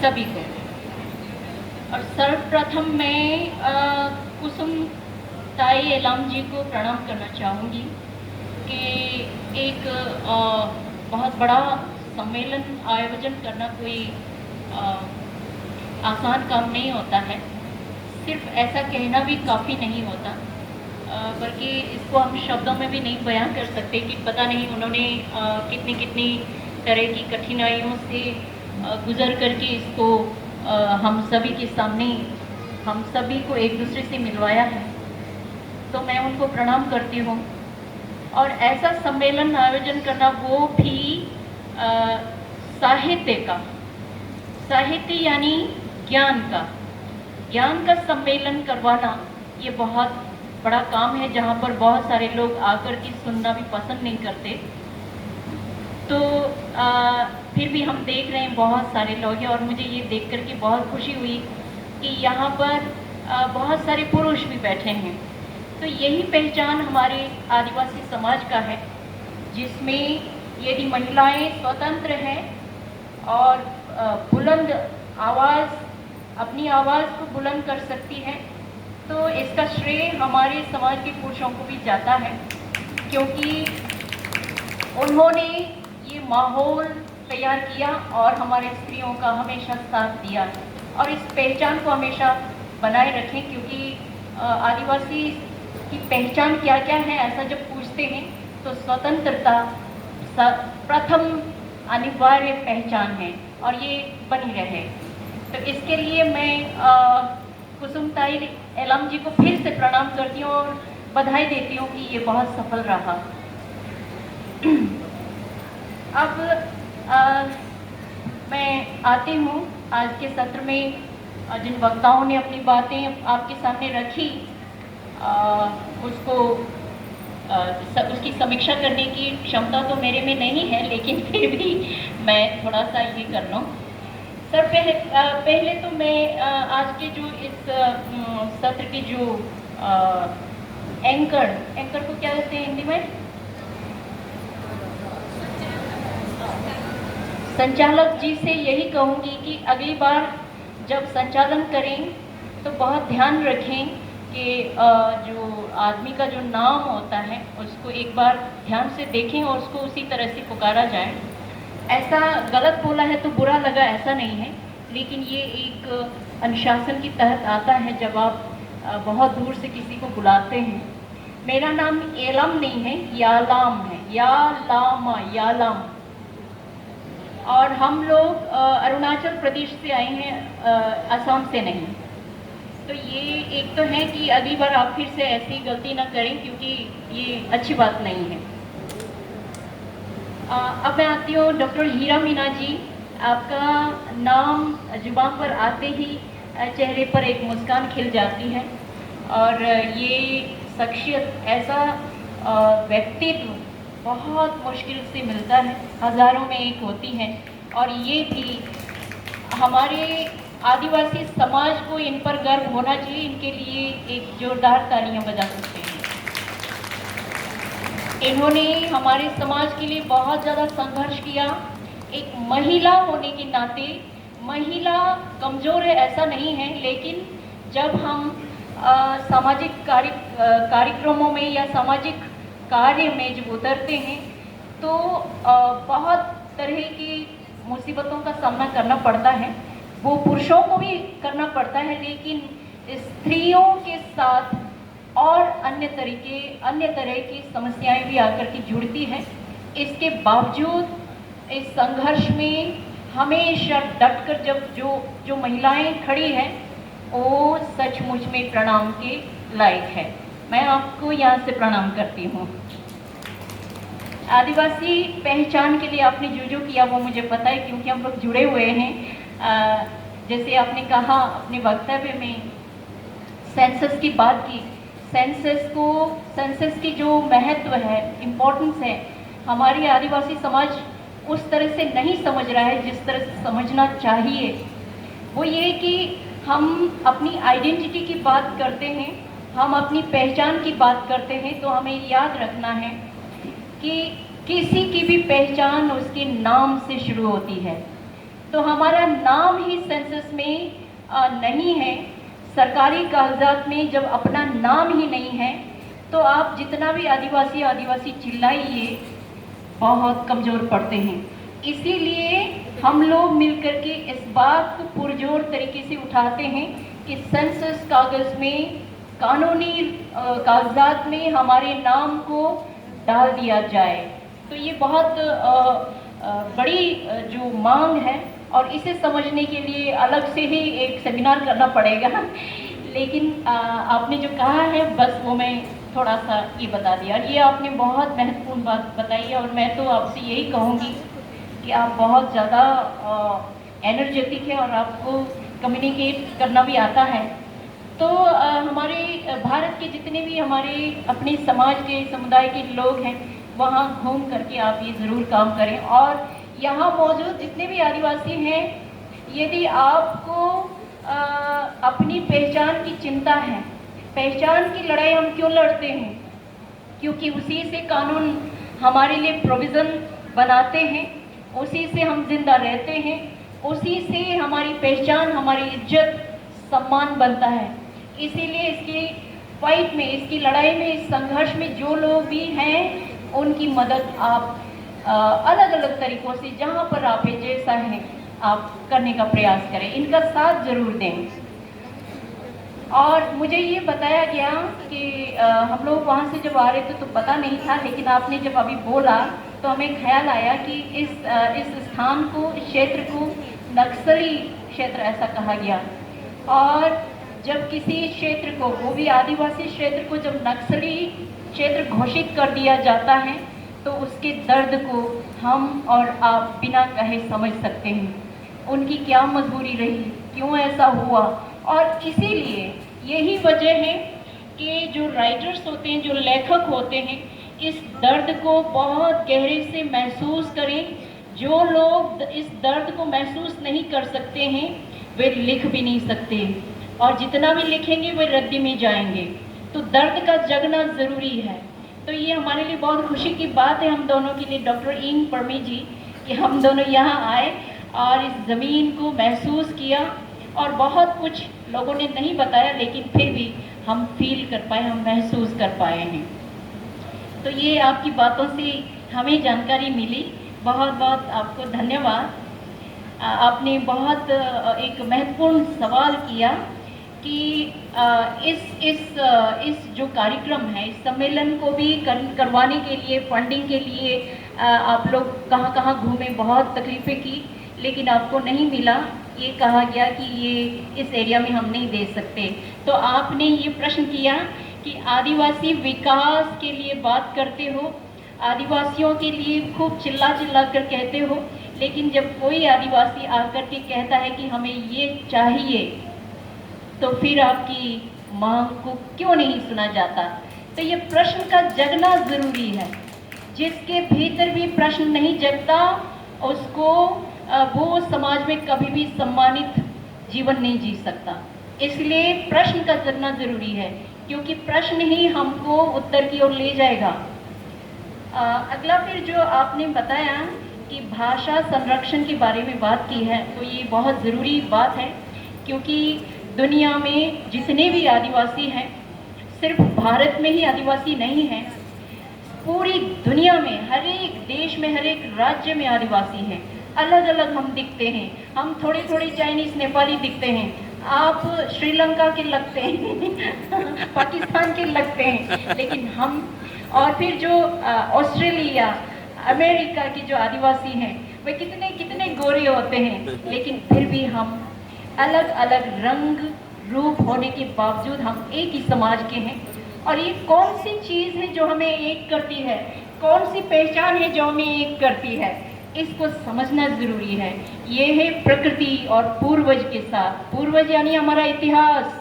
सभी को। और सर्वप्रथम मैं कुसुम ताई एलाम जी को प्रणाम करना चाहूँगी कि एक बहुत बड़ा सम्मेलन आयोजन करना कोई आसान काम नहीं होता है। सिर्फ ऐसा कहना भी काफ़ी नहीं होता, बल्कि इसको हम शब्दों में भी नहीं बयां कर सकते कि पता नहीं उन्होंने कितनी कितनी तरह की कठिनाइयों से गुज़र करके इसको हम सभी के सामने, हम सभी को एक दूसरे से मिलवाया है। तो मैं उनको प्रणाम करती हूँ। और ऐसा सम्मेलन आयोजन करना, वो भी साहित्य का, साहित्य यानी ज्ञान का सम्मेलन करवाना, ये बहुत बड़ा काम है, जहाँ पर बहुत सारे लोग आकर के सुनना भी पसंद नहीं करते। तो फिर भी हम देख रहे हैं बहुत सारे लोग हैं, और मुझे ये देख कर के बहुत खुशी हुई कि यहाँ पर बहुत सारे पुरुष भी बैठे हैं। तो यही पहचान हमारे आदिवासी समाज का है, जिसमें यदि महिलाएं स्वतंत्र हैं और बुलंद आवाज़, अपनी आवाज़ को बुलंद कर सकती हैं, तो इसका श्रेय हमारे समाज के पुरुषों को भी जाता है, क्योंकि उन्होंने ये माहौल तैयार किया और हमारे स्त्रियों का हमेशा साथ दिया। और इस पहचान को हमेशा बनाए रखें, क्योंकि आदिवासी की पहचान क्या क्या है, ऐसा जब पूछते हैं तो स्वतंत्रता प्रथम अनिवार्य पहचान है, और ये बनी रहे। तो इसके लिए मैं कुसुम ताई एलाम जी को फिर से प्रणाम करती हूँ और बधाई देती हूँ कि ये बहुत सफल रहा। अब मैं आती हूँ आज के सत्र में। जिन वक्ताओं ने अपनी बातें आपके सामने रखी, उसकी समीक्षा करने की क्षमता तो मेरे में नहीं है, लेकिन फिर भी मैं थोड़ा सा ये कर लूँ। सर, पहले तो मैं आज के जो इस सत्र के जो एंकर को क्या कहते हैं हिंदी में, संचालक जी से यही कहूँगी कि अगली बार जब संचालन करें तो बहुत ध्यान रखें कि जो आदमी का जो नाम होता है उसको एक बार ध्यान से देखें और उसको उसी तरह से पुकारा जाए। ऐसा गलत बोला है तो बुरा लगा, ऐसा नहीं है, लेकिन ये एक अनुशासन की तहत आता है जब आप बहुत दूर से किसी को बुलाते हैं। मेरा नाम एलम नहीं है, यालाम है, यालाम। और हम लोग अरुणाचल प्रदेश से आए हैं, असम से नहीं। तो ये एक तो है कि अगली बार आप फिर से ऐसी गलती ना करें, क्योंकि ये अच्छी बात नहीं है। अब मैं आती हूँ डॉक्टर हीरा मीना जी। आपका नाम जुबान पर आते ही चेहरे पर एक मुस्कान खिल जाती है, और ये शख्सियत, ऐसा व्यक्तित्व बहुत मुश्किल से मिलता है, हज़ारों में एक होती है। और ये भी हमारे आदिवासी समाज को इन पर गर्व होना चाहिए, इनके लिए एक जोरदार तालियां बजा सकते हैं। इन्होंने हमारे समाज के लिए बहुत ज़्यादा संघर्ष किया। एक महिला होने के नाते, महिला कमज़ोर है ऐसा नहीं है, लेकिन जब हम सामाजिक कार्यक्रमों में या सामाजिक कार्य में जब उतरते हैं तो बहुत तरह की मुसीबतों का सामना करना पड़ता है। वो पुरुषों को भी करना पड़ता है, लेकिन स्त्रियों के साथ और अन्य तरह की समस्याएं भी आकर के जुड़ती हैं। इसके बावजूद इस संघर्ष में हमेशा डटकर जब जो महिलाएं खड़ी हैं, वो सचमुच में प्रणाम के लायक है। मैं आपको यहाँ से प्रणाम करती हूँ। आदिवासी पहचान के लिए आपने जो किया वो मुझे पता है, क्योंकि हम लोग जुड़े हुए हैं। जैसे आपने कहा अपने वक्तव्य में, सेंसस की बात की। सेंसस की जो महत्व है, इम्पोर्टेंस है, हमारी आदिवासी समाज उस तरह से नहीं समझ रहा है जिस तरह से समझना चाहिए। वो ये कि हम अपनी आइडेंटिटी की बात करते हैं, हम अपनी पहचान की बात करते हैं, तो हमें याद रखना है कि किसी की भी पहचान उसके नाम से शुरू होती है। तो हमारा नाम ही सेंसस में नहीं है, सरकारी कागजात में जब अपना नाम ही नहीं है, तो आप जितना भी आदिवासी आदिवासी चिल्लाइए, बहुत कमज़ोर पड़ते हैं। इसीलिए हम लोग मिलकर के इस बात को पुरजोर तरीके से उठाते हैं कि सेंसस कागज़ में, कानूनी कागजात में हमारे नाम को डाल दिया जाए। तो ये बहुत बड़ी जो मांग है, और इसे समझने के लिए अलग से ही एक सेमिनार करना पड़ेगा। लेकिन आपने जो कहा है, बस वो मैं थोड़ा सा ये बता दिया। ये आपने बहुत महत्वपूर्ण बात बताई है, और मैं तो आपसे यही कहूँगी कि आप बहुत ज़्यादा एनर्जेटिक है और आपको कम्युनिकेट करना भी आता है। तो हमारे भारत के जितने भी हमारे अपने समाज के, समुदाय के लोग हैं, वहाँ घूम करके आप ये ज़रूर काम करें। और यहाँ मौजूद जितने भी आदिवासी हैं, यदि आपको अपनी पहचान की चिंता है, पहचान की लड़ाई हम क्यों लड़ते हैं? क्योंकि उसी से कानून हमारे लिए प्रोविज़न बनाते हैं, उसी से हम जिंदा रहते हैं, उसी से हमारी पहचान, हमारी इज्जत, सम्मान बनता है। इसीलिए इसकी फाइट में, इसकी लड़ाई में, इस संघर्ष में जो लोग भी हैं, उनकी मदद आप अलग अलग तरीक़ों से, जहाँ पर आप जैसा है, आप करने का प्रयास करें, इनका साथ ज़रूर दें। और मुझे ये बताया गया कि हम लोग वहाँ से जब आ रहे थे तो पता नहीं था, लेकिन आपने जब अभी बोला तो हमें ख्याल आया कि इस स्थान को, इस क्षेत्र को नक्सली क्षेत्र ऐसा कहा गया। और जब किसी क्षेत्र को, वो भी आदिवासी क्षेत्र को, जब नक्सली क्षेत्र घोषित कर दिया जाता है, तो उसके दर्द को हम और आप बिना कहे समझ सकते हैं। उनकी क्या मजबूरी रही, क्यों ऐसा हुआ। और इसीलिए यही वजह है कि जो राइटर्स होते हैं, जो लेखक होते हैं, इस दर्द को बहुत गहरे से महसूस करें। जो लोग इस दर्द को महसूस नहीं कर सकते हैं, वे लिख भी नहीं सकते, और जितना भी लिखेंगे वे रद्दी में जाएंगे। तो दर्द का जगना ज़रूरी है। तो ये हमारे लिए बहुत खुशी की बात है, हम दोनों के लिए, डॉक्टर इंग परमी जी, कि हम दोनों यहाँ आए और इस ज़मीन को महसूस किया। और बहुत कुछ लोगों ने नहीं बताया, लेकिन फिर भी हम फील कर पाए, हम महसूस कर पाए हैं। तो ये आपकी बातों से हमें जानकारी मिली। बहुत बहुत आपको धन्यवाद। आपने बहुत एक महत्वपूर्ण सवाल किया कि इस जो कार्यक्रम है, इस सम्मेलन को भी करवाने के लिए, फंडिंग के लिए आप लोग कहाँ कहाँ घूमे, बहुत तकलीफ़ें की, लेकिन आपको नहीं मिला। ये कहा गया कि ये इस एरिया में हम नहीं दे सकते। तो आपने ये प्रश्न किया कि आदिवासी विकास के लिए बात करते हो, आदिवासियों के लिए खूब चिल्ला चिल्ला कर कहते हो, लेकिन जब कोई आदिवासी आकर के कहता है कि हमें ये चाहिए, तो फिर आपकी मांग को क्यों नहीं सुना जाता? तो ये प्रश्न का जगना ज़रूरी है। जिसके भीतर भी प्रश्न नहीं जगता, उसको वो समाज में कभी भी सम्मानित जीवन नहीं जी सकता। इसलिए प्रश्न का जगना ज़रूरी है, क्योंकि प्रश्न ही हमको उत्तर की ओर ले जाएगा। अगला फिर जो आपने बताया कि भाषा संरक्षण के बारे में बात की है, तो ये बहुत ज़रूरी बात है, क्योंकि दुनिया में जितने भी आदिवासी हैं, सिर्फ भारत में ही आदिवासी नहीं हैं, पूरी दुनिया में, हर एक देश में, हर एक राज्य में आदिवासी हैं। अलग अलग हम दिखते हैं, हम थोड़े थोड़े चाइनीज़, नेपाली दिखते हैं, आप श्रीलंका के लगते हैं पाकिस्तान के लगते हैं, लेकिन हम, और फिर जो ऑस्ट्रेलिया, अमेरिका के जो आदिवासी हैं, वे कितने कितने गोरे होते हैं, लेकिन फिर भी हम अलग अलग रंग रूप होने के बावजूद हम एक ही समाज के हैं। और ये कौन सी चीज़ है जो हमें एक करती है, कौन सी पहचान है जो हमें एक करती है, इसको समझना ज़रूरी है। ये है प्रकृति और पूर्वज के साथ। पूर्वज यानी हमारा इतिहास,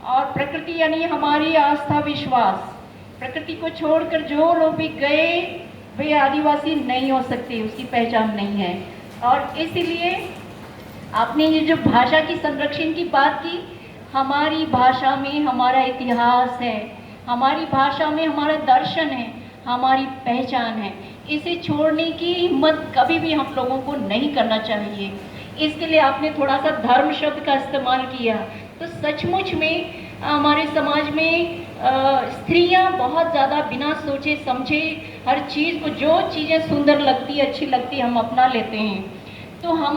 और प्रकृति यानी हमारी आस्था विश्वास। प्रकृति को छोड़कर जो लोग भी गए, वे आदिवासी नहीं हो सकते, उसकी पहचान नहीं है। और इसीलिए आपने ये जो भाषा की संरक्षण की बात की, हमारी भाषा में हमारा इतिहास है, हमारी भाषा में हमारा दर्शन है, हमारी पहचान है। इसे छोड़ने की हिम्मत कभी भी हम लोगों को नहीं करना चाहिए। इसके लिए आपने थोड़ा सा धर्म शब्द का इस्तेमाल किया। तो सचमुच में हमारे समाज में स्त्रियां बहुत ज़्यादा बिना सोचे समझे हर चीज़ को, जो चीज़ें सुंदर लगती अच्छी लगती हम अपना लेते हैं। तो हम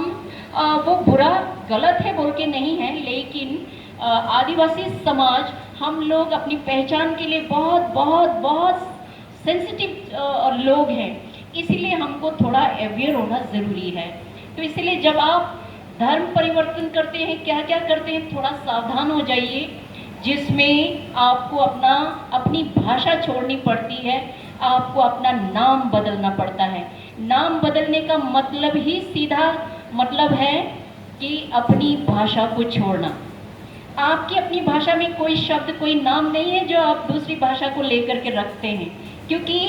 वो बुरा गलत है बोल के नहीं है, लेकिन आदिवासी समाज हम लोग अपनी पहचान के लिए बहुत बहुत बहुत सेंसिटिव लोग हैं, इसीलिए हमको थोड़ा अवेयर होना ज़रूरी है। तो इसलिए जब आप धर्म परिवर्तन करते हैं, क्या क्या करते हैं, थोड़ा सावधान हो जाइए, जिसमें आपको अपनी भाषा छोड़नी पड़ती है, आपको अपना नाम बदलना पड़ता है। नाम बदलने का मतलब ही सीधा मतलब है कि अपनी भाषा को छोड़ना। आपकी अपनी भाषा में कोई शब्द, कोई नाम नहीं है जो आप दूसरी भाषा को लेकर के रखते हैं, क्योंकि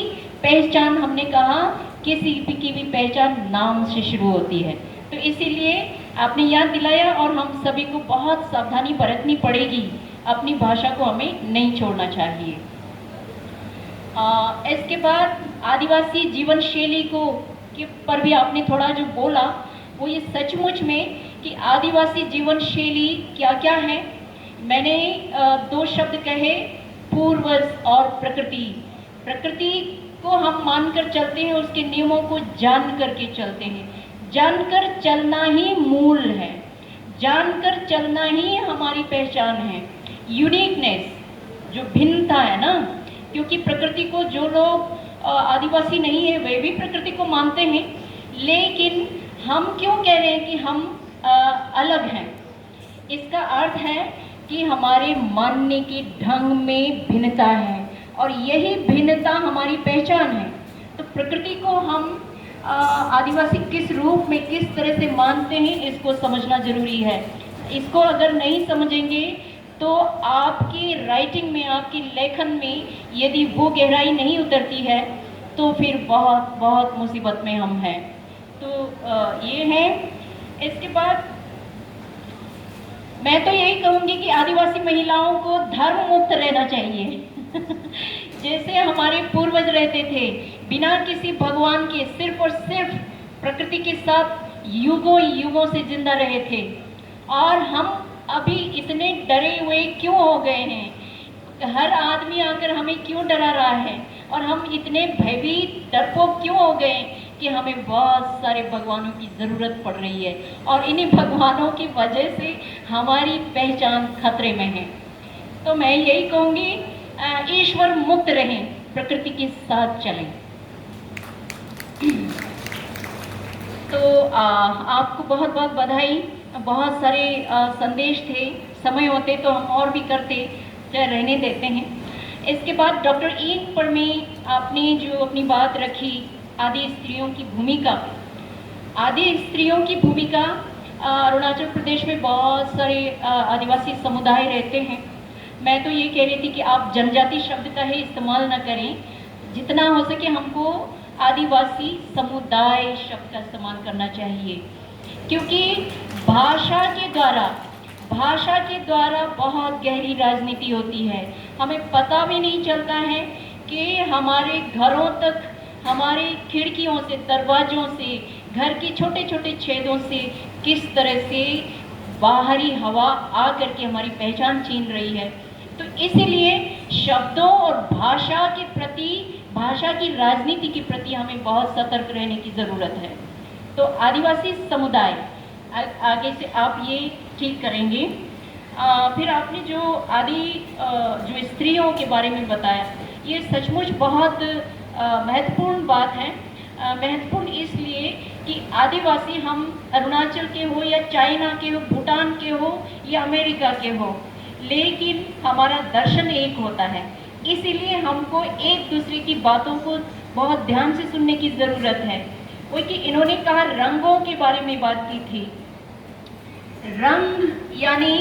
पहचान, हमने कहा किसी की भी पहचान नाम से शुरू होती है। तो इसीलिए आपने याद दिलाया, और हम सभी को बहुत सावधानी बरतनी पड़ेगी, अपनी भाषा को हमें नहीं छोड़ना चाहिए। इसके बाद आदिवासी जीवन शैली को के पर भी आपने थोड़ा जो बोला, वो ये सचमुच में कि आदिवासी जीवन शैली क्या क्या है। मैंने दो शब्द कहे, पूर्वज और प्रकृति। प्रकृति को हम मानकर चलते हैं, उसके नियमों को जान करके चलते हैं। जानकर चलना ही मूल है, जानकर चलना ही हमारी पहचान है। यूनिकनेस, जो भिन्नता है ना, क्योंकि प्रकृति को जो लोग आदिवासी नहीं है वे भी प्रकृति को मानते हैं, लेकिन हम क्यों कह रहे हैं कि हम अलग हैं? इसका अर्थ है कि हमारे मानने के ढंग में भिन्नता है, और यही भिन्नता हमारी पहचान है। तो प्रकृति को हम आदिवासी किस रूप में, किस तरह से मानते हैं, इसको समझना जरूरी है। इसको अगर नहीं समझेंगे तो आपकी राइटिंग में, आपकी लेखन में यदि वो गहराई नहीं उतरती है तो फिर बहुत बहुत मुसीबत में हम हैं। तो ये है। इसके बाद मैं तो यही कहूँगी कि आदिवासी महिलाओं को धर्म मुक्त रहना चाहिए जैसे हमारे पूर्वज रहते थे, बिना किसी भगवान के, सिर्फ और सिर्फ प्रकृति के साथ युगों युगों से जिंदा रहे थे। और हम अभी इतने डरे हुए क्यों हो गए हैं? हर आदमी आकर हमें क्यों डरा रहा है, और हम इतने भयभीत, डरपोक क्यों हो गए कि हमें बहुत सारे भगवानों की ज़रूरत पड़ रही है, और इन्हीं भगवानों की वजह से हमारी पहचान खतरे में है। तो मैं यही कहूँगी, ईश्वर मुक्त रहें, प्रकृति के साथ चलें। तो आपको बहुत बहुत बधाई। बहुत सारे संदेश थे, समय होते तो हम और भी करते, चाहे रहने देते हैं। इसके बाद डॉक्टर ईन परमे, आपने जो अपनी बात रखी, आदि स्त्रियों की भूमिका। आदि स्त्रियों की भूमिका, अरुणाचल प्रदेश में बहुत सारे आदिवासी समुदाय रहते हैं। मैं तो ये कह रही थी कि आप जनजाति शब्द का ही इस्तेमाल न करें, जितना हो सके हमको आदिवासी समुदाय शब्द का इस्तेमाल करना चाहिए, क्योंकि भाषा के द्वारा बहुत गहरी राजनीति होती है। हमें पता भी नहीं चलता है कि हमारे घरों तक, हमारे खिड़कियों से, दरवाजों से, घर के छोटे छोटे छेदों से किस तरह से बाहरी हवा आकर के हमारी पहचान छीन रही है। तो इसीलिए शब्दों और भाषा के प्रति, भाषा की राजनीति के प्रति हमें बहुत सतर्क रहने की ज़रूरत है। तो आदिवासी समुदाय, आगे से आप ये ठीक करेंगे। फिर आपने जो जो स्त्रियों के बारे में बताया, ये सचमुच बहुत महत्वपूर्ण बात है। महत्वपूर्ण इसलिए कि आदिवासी हम अरुणाचल के हो या चाइना के हो, भूटान के हो या अमेरिका के हो, लेकिन हमारा दर्शन एक होता है। इसीलिए हमको एक दूसरे की बातों को बहुत ध्यान से सुनने की ज़रूरत है। वो कि इन्होंने कहा रंगों के बारे में बात की थी। रंग यानी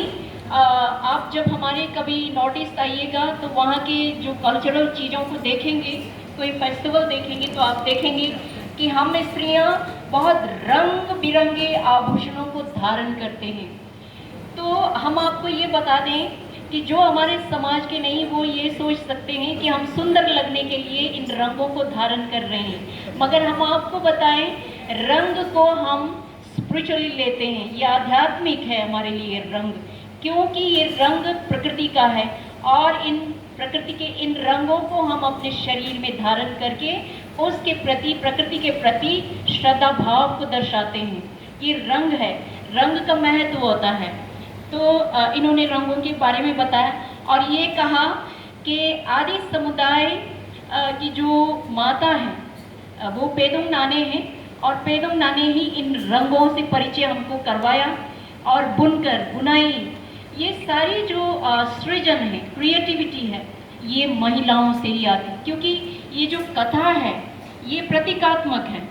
आप जब हमारे कभी नॉर्थ ईस्ट आइएगा तो वहाँ के जो कल्चरल चीज़ों को देखेंगे, कोई फेस्टिवल देखेंगे, तो आप देखेंगे कि हम स्त्रियाँ बहुत रंग बिरंगे आभूषणों को धारण करते हैं। तो हम आपको ये बता दें कि जो हमारे समाज के नहीं, वो ये सोच सकते हैं कि हम सुंदर लगने के लिए इन रंगों को धारण कर रहे हैं, मगर हम आपको बताएं, रंग को हम स्पिरिचुअली लेते हैं, ये आध्यात्मिक है हमारे लिए रंग, क्योंकि ये रंग प्रकृति का है और इन प्रकृति के इन रंगों को हम अपने शरीर में धारण करके उसके प्रति, प्रकृति के प्रति श्रद्धा भाव को दर्शाते हैं। ये रंग है, रंग का महत्व होता है। तो इन्होंने रंगों के बारे में बताया और ये कहा कि आदि समुदाय की जो माता है वो पेदुंग नाने हैं और पेदुंग नाने ही इन रंगों से परिचय हमको करवाया। और बुनकर, बुनाई, ये सारी जो सृजन है, क्रिएटिविटी है, ये महिलाओं से ही आती, क्योंकि ये जो कथा है ये प्रतीकात्मक है।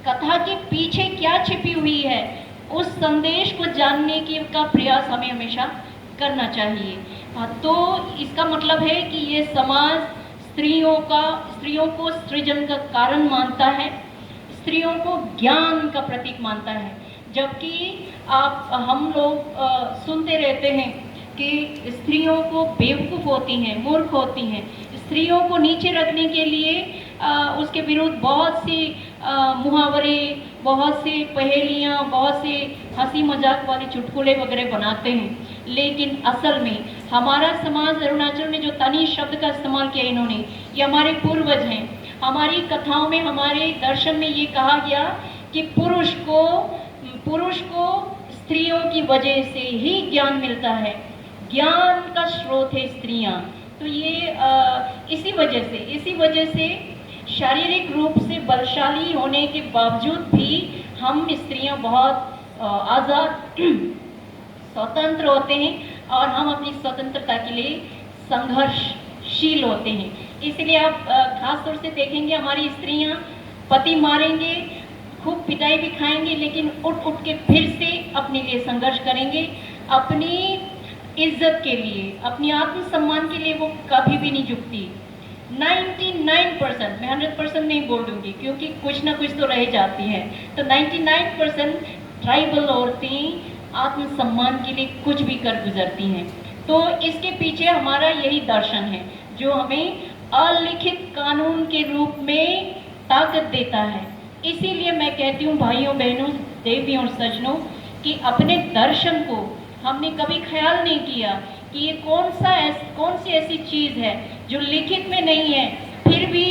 कथा के पीछे क्या छिपी हुई है उस संदेश को जानने की का प्रयास हमें हमेशा करना चाहिए। तो इसका मतलब है कि ये समाज स्त्रियों को सृजन का कारण मानता है, स्त्रियों को ज्ञान का प्रतीक मानता है। जबकि हम लोग सुनते रहते हैं कि स्त्रियों को बेवकूफ़ होती हैं, मूर्ख होती हैं, स्त्रियों को नीचे रखने के लिए उसके विरुद्ध बहुत सी मुहावरे, बहुत से पहेलियाँ, बहुत से हंसी मजाक वाले चुटकुले वगैरह बनाते हैं। लेकिन असल में हमारा समाज, अरुणाचल में जो तनी शब्द का इस्तेमाल किया इन्होंने, ये हमारे पूर्वज हैं। हमारी कथाओं में, हमारे दर्शन में ये कहा गया कि पुरुष को स्त्रियों की वजह से ही ज्ञान मिलता है, ज्ञान का स्रोत है स्त्रियां। तो ये इसी वजह से शारीरिक रूप से बलशाली होने के बावजूद भी हम स्त्रियां बहुत आज़ाद स्वतंत्र होते हैं और हम अपनी स्वतंत्रता के लिए संघर्षशील होते हैं। इसलिए आप खास तौर से देखेंगे हमारी स्त्रियां पति मारेंगे, खूब पिटाई भी खाएंगे, लेकिन उठ के फिर से अपने लिए संघर्ष करेंगे। अपनी इज्जत के लिए, अपनी आत्मसम्मान के लिए वो कभी भी नहीं झुकती। 99%, मैं 100% नहीं बोल दूंगी क्योंकि कुछ ना कुछ तो रह जाती है, तो 99% ट्राइबल औरतें आत्मसम्मान के लिए कुछ भी कर गुजरती हैं। तो इसके पीछे हमारा यही दर्शन है जो हमें अलिखित कानून के रूप में ताकत देता है। इसीलिए मैं कहती हूँ भाइयों बहनों, देवियों और सज्जनों, कि अपने दर्शन को हमने कभी ख्याल नहीं किया कि ये कौन सी ऐसी चीज़ है जो लिखित में नहीं है, फिर भी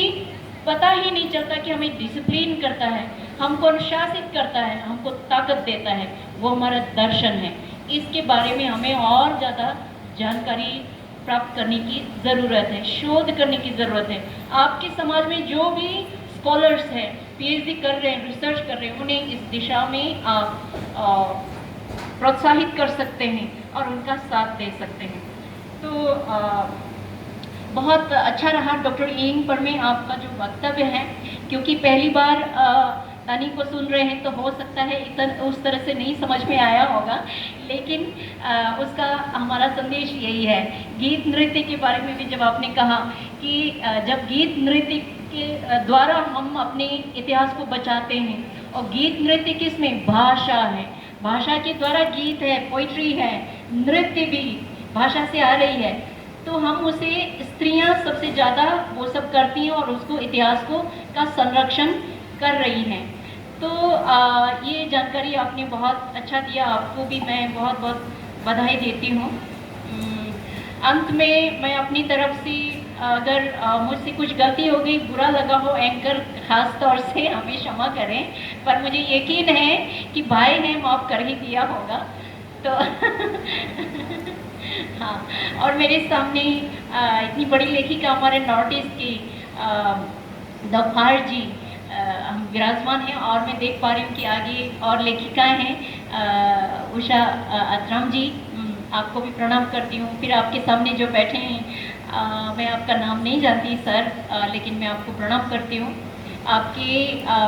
पता ही नहीं चलता कि हमें डिसिप्लिन करता है, हमको अनुशासित करता है, हमको ताकत देता है। वो हमारा दर्शन है। इसके बारे में हमें और ज़्यादा जानकारी प्राप्त करने की ज़रूरत है, शोध करने की ज़रूरत है। आपके समाज में जो भी स्कॉलर्स हैं, पीएचडी कर रहे हैं, रिसर्च कर रहे हैं, उन्हें इस दिशा में आप प्रोत्साहित कर सकते हैं और उनका साथ दे सकते हैं। तो बहुत अच्छा रहा डॉक्टर यिंग पर में आपका जो वक्तव्य है, क्योंकि पहली बार तनी को सुन रहे हैं तो हो सकता है उस तरह से नहीं समझ में आया होगा, लेकिन उसका हमारा संदेश यही है। गीत नृत्य के बारे में भी जब आपने कहा कि जब गीत नृत्य के द्वारा हम अपने इतिहास को बचाते हैं, और गीत नृत्य किसमें, भाषा है, भाषा के द्वारा गीत है, पोइट्री है, नृत्य भी भाषा से आ रही है, तो हम उसे, स्त्रियां सबसे ज़्यादा वो सब करती हैं और उसको, इतिहास को का संरक्षण कर रही हैं। तो ये जानकारी आपने बहुत अच्छा दिया, आपको भी मैं बहुत बहुत बधाई देती हूँ। अंत में मैं अपनी तरफ से, अगर मुझसे कुछ गलती हो गई, बुरा लगा हो, एंकर खास तौर से हमें क्षमा करें, पर मुझे यकीन है कि भाई ने माफ़ कर ही दिया होगा। तो हाँ, और मेरे सामने इतनी बड़ी लेखिका हमारे नॉर्थ ईस्ट की दोपहर जी हम विराजमान हैं, और मैं देख पा रही हूँ कि आगे और लेखिकाएं हैं। उषा अतराम जी, आपको भी प्रणाम करती हूँ। फिर आपके सामने जो बैठे हैं, मैं आपका नाम नहीं जानती सर, लेकिन मैं आपको प्रणाम करती हूँ। आपके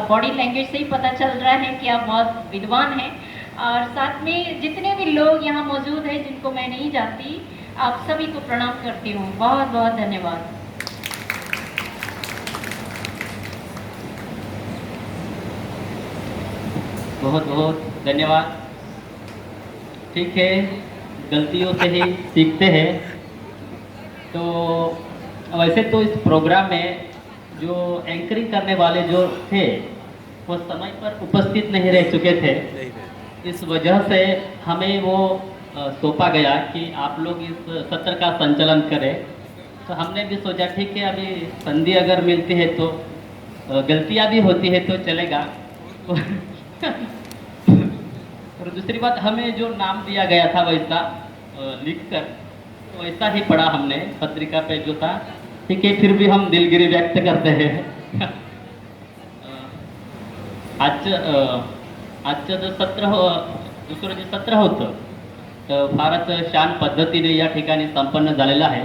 बॉडी लैंग्वेज से ही पता चल रहा है कि आप बहुत विद्वान हैं। और साथ में जितने भी लोग यहाँ मौजूद हैं जिनको मैं नहीं जानती, आप सभी को प्रणाम करती हूँ। बहुत बहुत धन्यवाद। बहुत बहुत धन्यवाद। ठीक है, गलतियों से ही सीखते हैं। तो वैसे तो इस प्रोग्राम में जो एंकरिंग करने वाले जो थे, वो समय पर उपस्थित नहीं रह चुके थे। इस वजह से हमें वो सौंपा गया कि आप लोग इस सत्र का संचालन करें। तो हमने भी सोचा ठीक है, अभी संधि अगर मिलती है तो गलतियां भी होती है तो चलेगा। और दूसरी बात, हमें जो नाम दिया गया था वैसा लिखकर, तो वैसा ही पढ़ा हमने पत्रिका पे जो था। ठीक है, फिर भी हम दिलगिरी व्यक्त करते हैं। आजचं जो सत्र दुसरं जे सत्र होतं फारच छान पद्धतीने या ठिकाणी संपन्न झालेलं आहे।